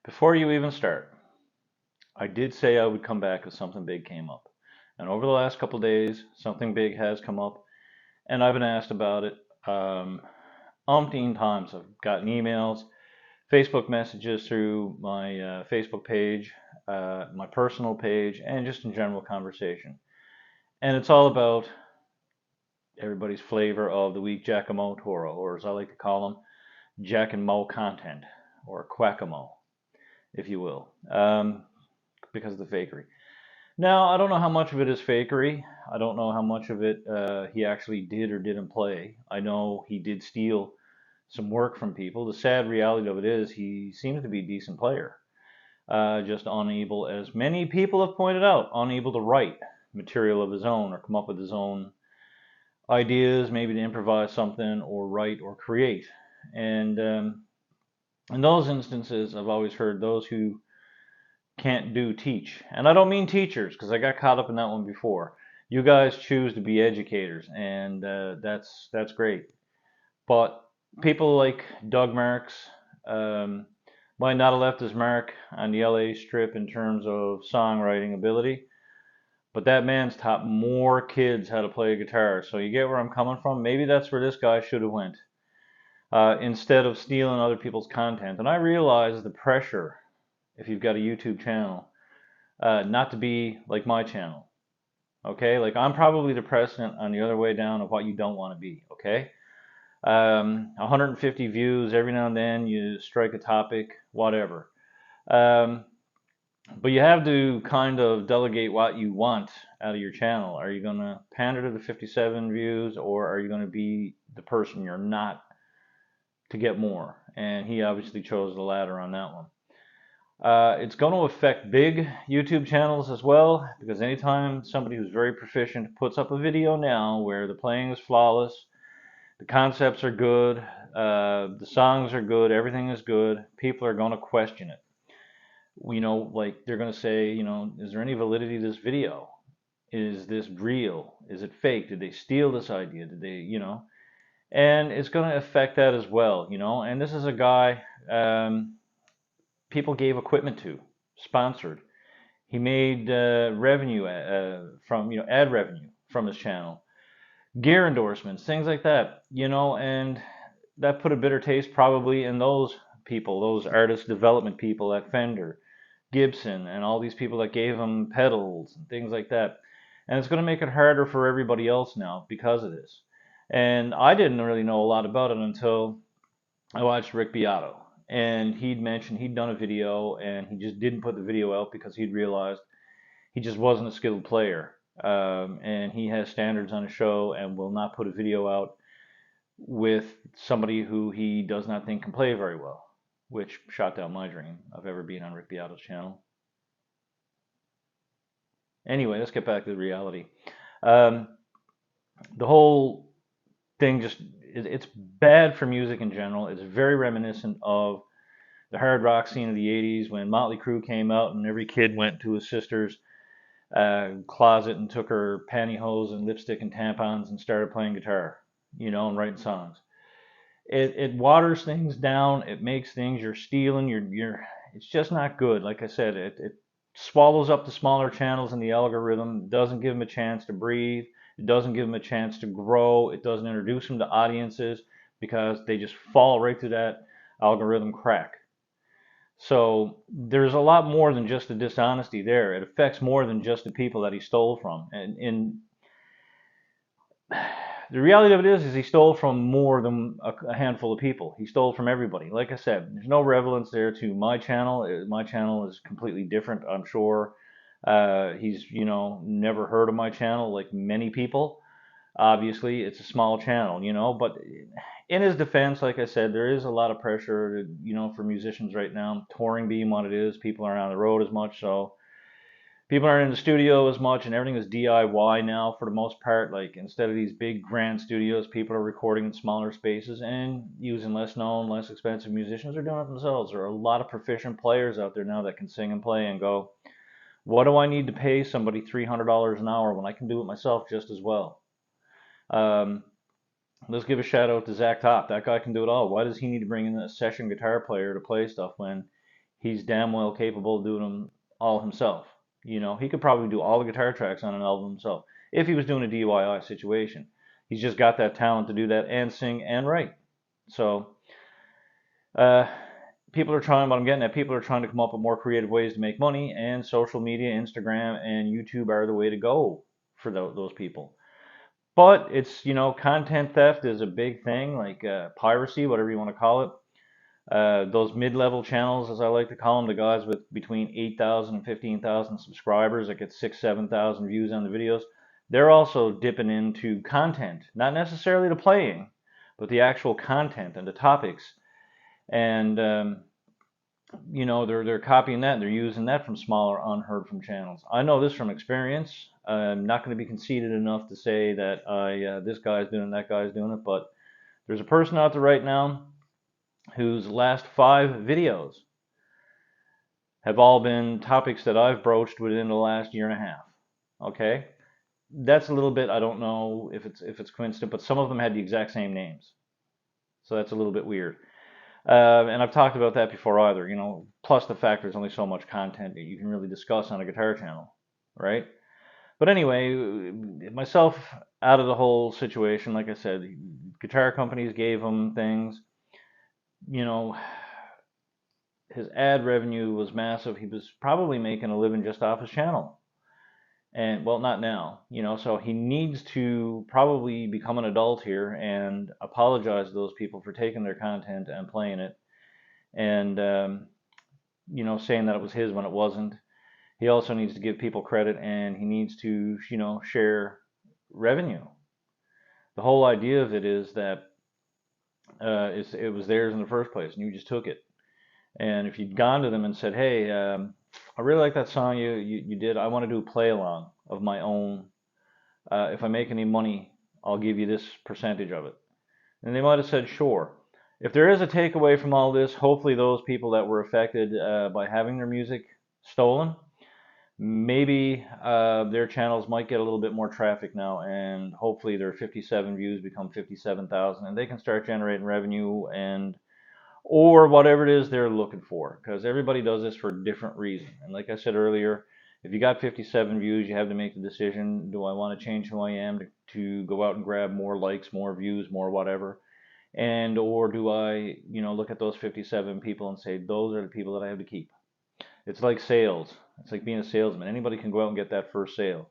Before you even start, I did say I would come back if something big came up. And over the last couple of days, something big has come up, and I've been asked about it umpteen times. I've gotten emails, Facebook messages through my Facebook page, my personal page, and just in general conversation. And it's all about everybody's flavor of the week, Giacomo Turra, or as I like to call him, Jack and Mo content, or Quackamo, if you will, because of the fakery. Now, I don't know how much of it is fakery. I don't know how much of it he actually did or didn't play. I know he did steal some work from people. The sad reality of it is he seems to be a decent player, just unable, as many people have pointed out, unable to write material of his own or come up with his own ideas, maybe to improvise something or write or create. And in those instances, I've always heard those who can't do teach. And I don't mean teachers because I got caught up in that one before. You guys choose to be educators, and that's great. But people like Doug Marks um, might not have left his mark on the LA Strip in terms of songwriting ability, but that man's taught more kids how to play a guitar. So you get where I'm coming from. Maybe that's where this guy should have went instead of stealing other people's content. And I realize the pressure if you've got a YouTube channel not to be like my channel. Okay, like I'm probably the precedent on the other way down of what you don't want to be. Okay, 150 views every now and then you strike a topic, whatever. Um, but you have to kind of delegate what you want out of your channel. Are you going to pander to the 57 views, or are you going to be the person you're not to get more? And he obviously chose the latter on that one. It's going to affect big YouTube channels as well, because anytime somebody who's very proficient puts up a video now where the playing is flawless, the concepts are good, the songs are good, everything is good, people are going to question it. Like they're going to say, is there any validity to this video? Is this real? Is it fake? Did they steal this idea? Did they? And it's going to affect that as well. And this is a guy people gave equipment to, sponsored. He made revenue from, ad revenue from his channel, gear endorsements, things like that. And that put a bitter taste probably in those people, those artist development people at Fender, Gibson, and all these people that gave him pedals and things like that. And it's going to make it harder for everybody else now because of this. And I didn't really know a lot about it until I watched Rick Beato. And he'd mentioned he'd done a video and he just didn't put the video out because he'd realized he just wasn't a skilled player. And he has standards on his show and will not put a video out with somebody who he does not think can play very well, which shot down my dream of ever being on Rick Beato's channel. Anyway, let's get back to the reality. Um, the whole thing it's bad for music in general. It's very reminiscent of the hard rock scene of the 80s when Motley Crue came out and every kid went to his sister's closet and took her pantyhose and lipstick and tampons and started playing guitar, and writing songs. It waters things down. It makes things you're stealing. It's just not good. Like I said, it swallows up the smaller channels in the algorithm. It doesn't give them a chance to breathe. It doesn't give them a chance to grow. It doesn't introduce them to audiences because they just fall right through that algorithm crack. So there's a lot more than just the dishonesty there. It affects more than just the people that he stole from. And the reality of it is he stole from more than a handful of people. He stole from everybody. Like I said, there's no relevance there to my channel. My channel is completely different, I'm sure. He's, never heard of my channel like many people. Obviously, it's a small channel, but in his defense, like I said, there is a lot of pressure, for musicians right now. Touring being what it is, people aren't on the road as much, so people aren't in the studio as much, and everything is DIY now for the most part. Like instead of these big grand studios, people are recording in smaller spaces and using less known, less expensive musicians are doing it themselves. There are a lot of proficient players out there now that can sing and play and go, what do I need to pay somebody $300 an hour when I can do it myself just as well? Um, let's give a shout out to Zach Top. That guy can do it all. Why does he need to bring in a session guitar player to play stuff when he's damn well capable of doing them all himself? He could probably do all the guitar tracks on an album himself if he was doing a DIY situation. He's just got that talent to do that and sing and write. So, uh, people are trying, what I'm getting at, people are trying to come up with more creative ways to make money, and social media, Instagram, and YouTube are the way to go for those people. But it's, content theft is a big thing, like piracy, whatever you want to call it. Those mid-level channels, as I like to call them, the guys with between 8,000 and 15,000 subscribers that get 6,000, 7,000 views on the videos, they're also dipping into content, not necessarily the playing, but the actual content and the topics. And they're copying that and they're using that from smaller unheard from channels. I know this from experience. I'm not going to be conceited enough to say that this guy's doing it, that guy's doing it, but there's a person out there right now whose last 5 videos have all been topics that I've broached within the last year and a half. Okay, that's a little bit. I don't know if it's coincident, but some of them had the exact same names, so that's a little bit weird. And I've talked about that before either. Plus the fact there's only so much content that you can really discuss on a guitar channel, right? But anyway, myself out of the whole situation, like I said, guitar companies gave him things. His ad revenue was massive. He was probably making a living just off his channel. And well, not now, so he needs to probably become an adult here and apologize to those people for taking their content and playing it and, saying that it was his when it wasn't. He also needs to give people credit and he needs to, share revenue. The whole idea of it is that it was theirs in the first place and you just took it. And if you'd gone to them and said, hey, I really like that song you did. I want to do a play along of my own. If I make any money, I'll give you this percentage of it. And they might have said, sure. If there is a takeaway from all this, hopefully those people that were affected by having their music stolen, maybe their channels might get a little bit more traffic now, and hopefully their 57 views become 57,000, and they can start generating revenue and or whatever it is they're looking for, because everybody does this for a different reason. And like I said earlier, if you got 57 views, you have to make the decision: do I want to change who I am to go out and grab more likes, more views, more whatever? And or do I, look at those 57 people and say those are the people that I have to keep? It's like sales. It's like being a salesman. Anybody can go out and get that first sale.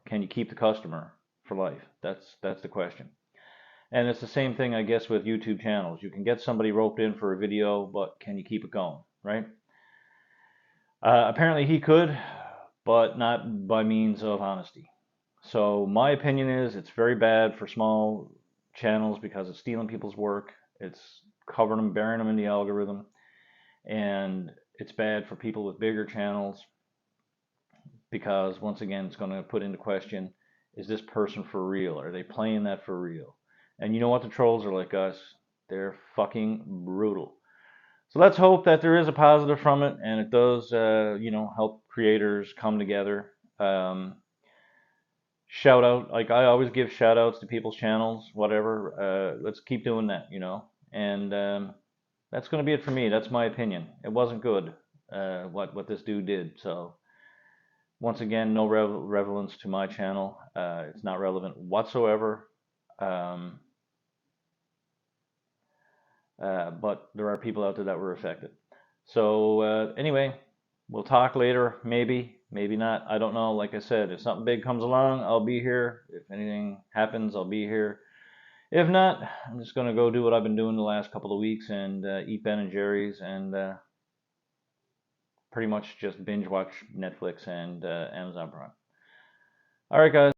Can you keep the customer for life? That's the question. And it's the same thing, I guess, with YouTube channels. You can get somebody roped in for a video, but can you keep it going, right? Apparently he could, but not by means of honesty. So my opinion is it's very bad for small channels because it's stealing people's work. It's covering them, burying them in the algorithm. And it's bad for people with bigger channels because, once again, it's going to put into question, is this person for real? Are they playing that for real? And you know what? The trolls are like us. They're fucking brutal. So let's hope that there is a positive from it, and it does, help creators come together. Shout out, like I always give shout outs to people's channels, whatever. Let's keep doing that, And that's going to be it for me. That's my opinion. It wasn't good, what this dude did. So once again, no relevance to my channel. It's not relevant whatsoever. But there are people out there that were affected. So anyway, we'll talk later. Maybe, maybe not. I don't know. Like I said, if something big comes along, I'll be here. If anything happens, I'll be here. If not, I'm just going to go do what I've been doing the last couple of weeks and eat Ben and Jerry's and pretty much just binge watch Netflix and Amazon Prime. All right, guys.